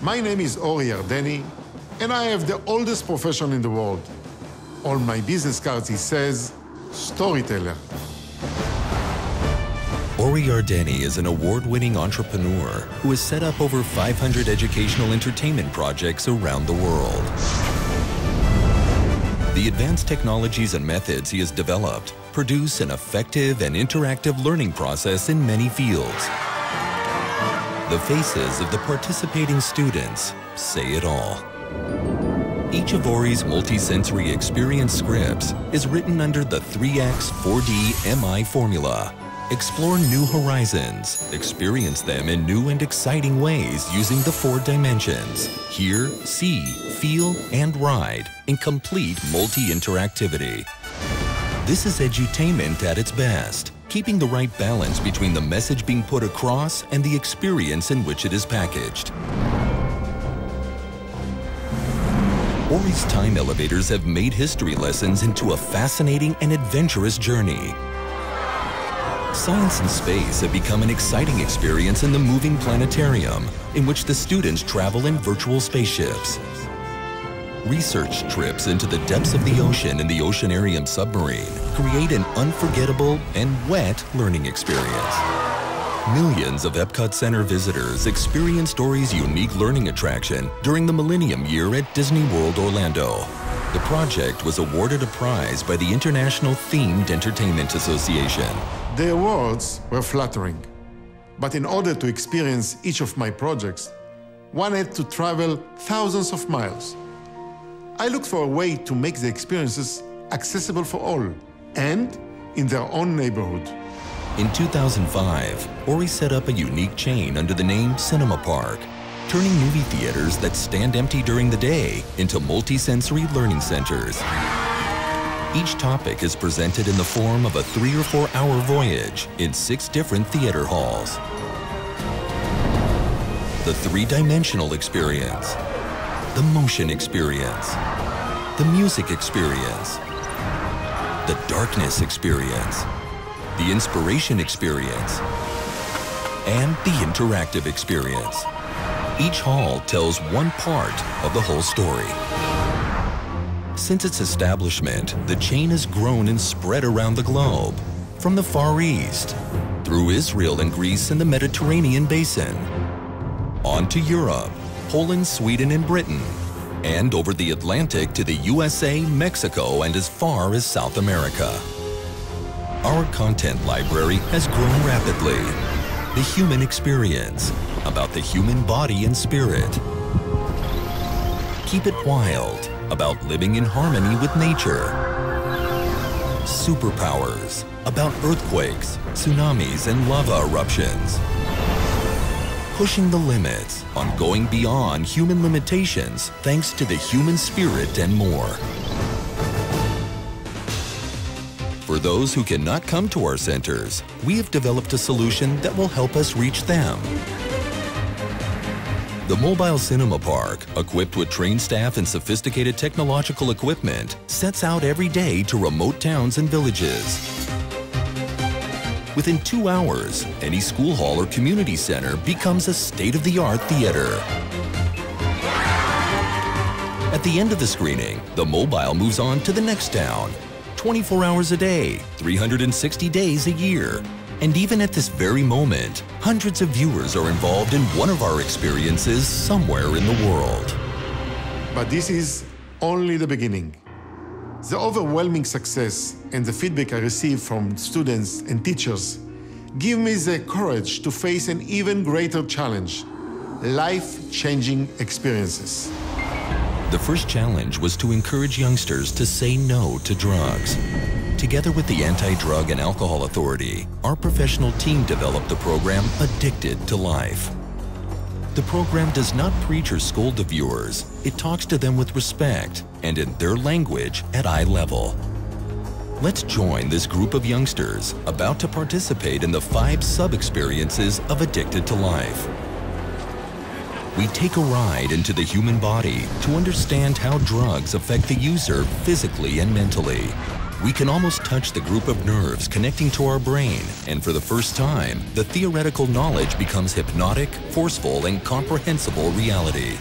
My name is Ori Yardeni, and I have the oldest profession in the world. On my business cards it says, Stori Teller. Ori Yardeni is an award-winning entrepreneur who has set up over 500 educational entertainment projects around the world. The advanced technologies and methods he has developed produce an effective and interactive learning process in many fields. The faces of the participating students say it all. Each of Ori's multi-sensory experience scripts is written under the 3X 4D MI formula. Explore new horizons, experience them in new and exciting ways using the 4 dimensions. Hear, see, feel, and ride in complete multi-interactivity. This is edutainment at its best, keeping the right balance between the message being put across and the experience in which it is packaged. Ori's time elevators have made history lessons into a fascinating and adventurous journey. Science and space have become an exciting experience in the moving planetarium, in which the students travel in virtual spaceships. Research trips into the depths of the ocean in the Oceanarium submarine create an unforgettable and wet learning experience. Millions of Epcot Center visitors experience Ori's unique learning attraction during the Millennium Year at Disney World Orlando. The project was awarded a prize by the International Themed Entertainment Association. The awards were flattering, but in order to experience each of my projects, one had to travel thousands of miles. I looked for a way to make the experiences accessible for all and in their own neighborhood. In 2005, Ori set up a unique chain under the name Cinema Park, turning movie theaters that stand empty during the day into multi-sensory learning centers. Each topic is presented in the form of a 3 or 4 hour voyage in 6 different theater halls. The 3-dimensional experience, the motion experience, the music experience, the darkness experience, the inspiration experience, and the interactive experience. Each hall tells one part of the whole story. Since its establishment, the chain has grown and spread around the globe, from the Far East, through Israel and Greece and the Mediterranean basin, on to Europe, Poland, Sweden, and Britain, and over the Atlantic to the USA, Mexico, and as far as South America. Our content library has grown rapidly. The human experience, about the human body and spirit. Keep It Wild, about living in harmony with nature. Superpowers, about earthquakes, tsunamis, and lava eruptions. Pushing the limits, on going beyond human limitations thanks to the human spirit and more. For those who cannot come to our centers, we have developed a solution that will help us reach them. The Mobile Cinema Park, equipped with trained staff and sophisticated technological equipment, sets out every day to remote towns and villages. Within 2 hours, any school hall or community center becomes a state-of-the-art theater. At the end of the screening, the mobile moves on to the next town, 24 hours a day, 360 days a year. And even at this very moment, hundreds of viewers are involved in one of our experiences somewhere in the world. But this is only the beginning. The overwhelming success and the feedback I receive from students and teachers give me the courage to face an even greater challenge: life-changing experiences. The first challenge was to encourage youngsters to say no to drugs. Together with the Anti-Drug and Alcohol Authority, our professional team developed the program Addicted to Life. The program does not preach or scold the viewers. It talks to them with respect and in their language at eye level. Let's join this group of youngsters about to participate in the 5 sub-experiences of Addicted to Life. We take a ride into the human body to understand how drugs affect the user physically and mentally. We can almost touch the group of nerves connecting to our brain, and for the first time, the theoretical knowledge becomes hypnotic, forceful, and comprehensible reality.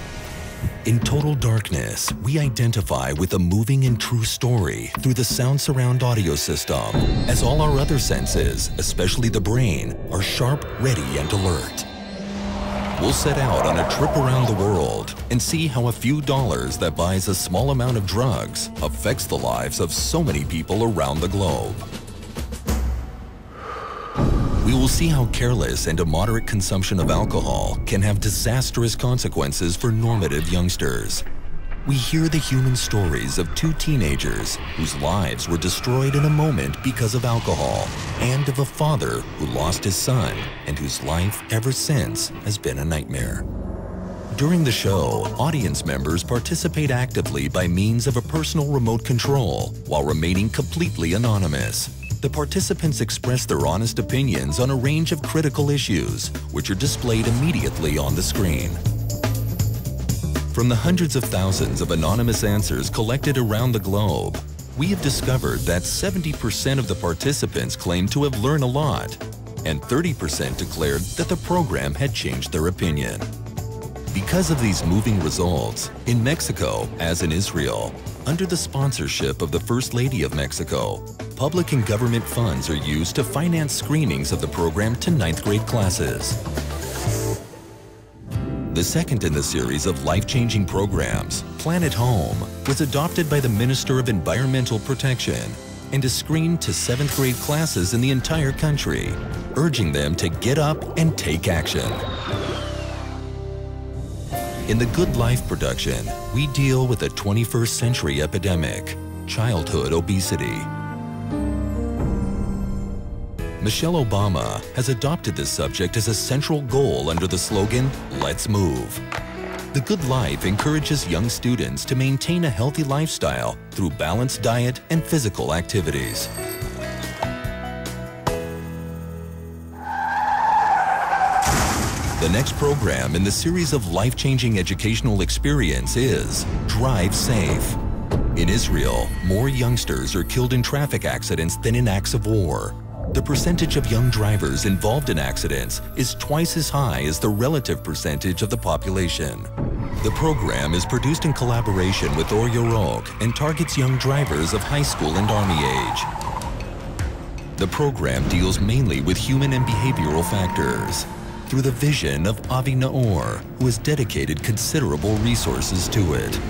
In total darkness, we identify with a moving and true story through the sound surround audio system, as all our other senses, especially the brain, are sharp, ready, and alert. We'll set out on a trip around the world and see how a few dollars that buys a small amount of drugs affects the lives of so many people around the globe. We will see how careless and immoderate consumption of alcohol can have disastrous consequences for normative youngsters. We hear the human stories of two teenagers whose lives were destroyed in a moment because of alcohol, and of a father who lost his son and whose life ever since has been a nightmare. During the show, audience members participate actively by means of a personal remote control while remaining completely anonymous. The participants express their honest opinions on a range of critical issues, which are displayed immediately on the screen. From the hundreds of thousands of anonymous answers collected around the globe, we have discovered that 70% of the participants claimed to have learned a lot, and 30% declared that the program had changed their opinion. Because of these moving results, in Mexico, as in Israel, under the sponsorship of the First Lady of Mexico, public and government funds are used to finance screenings of the program to 9th grade classes. The second in the series of life-changing programs, Planet Home, was adopted by the Minister of Environmental Protection and is screened to 7th grade classes in the entire country, urging them to get up and take action. In the Good Life production, we deal with a 21st century epidemic, childhood obesity. Michelle Obama has adopted this subject as a central goal under the slogan, "Let's Move." The Good Life encourages young students to maintain a healthy lifestyle through balanced diet and physical activities. The next program in the series of life-changing educational experience is Drive Safe. In Israel, more youngsters are killed in traffic accidents than in acts of war. The percentage of young drivers involved in accidents is twice as high as the relative percentage of the population. The program is produced in collaboration with Ori Yardeni and targets young drivers of high school and army age. The program deals mainly with human and behavioral factors through the vision of Avi Naor, who has dedicated considerable resources to it.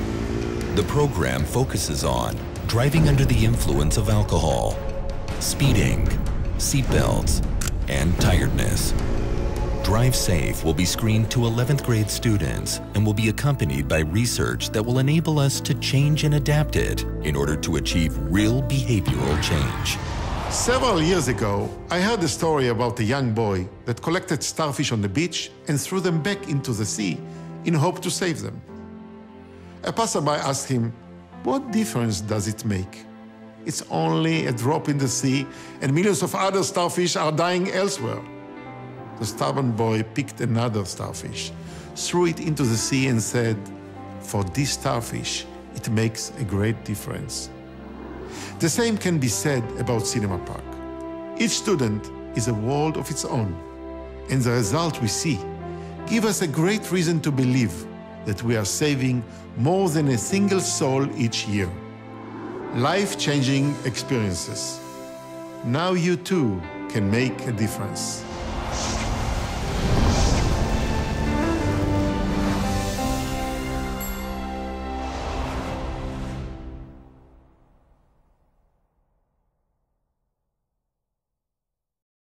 The program focuses on driving under the influence of alcohol, speeding, seatbelts, and tiredness. Drive Safe will be screened to 11th grade students and will be accompanied by research that will enable us to change and adapt it in order to achieve real behavioral change. Several years ago, I heard a story about a young boy that collected starfish on the beach and threw them back into the sea in hope to save them. A passerby asked him, "What difference does it make? It's only a drop in the sea, and millions of other starfish are dying elsewhere." The stubborn boy picked another starfish, threw it into the sea and said, "For this starfish, it makes a great difference." The same can be said about Cinema Park. Each student is a world of its own, and the result we see give us a great reason to believe that we are saving more than a single soul each year. Life-changing experiences. Now you too can make a difference.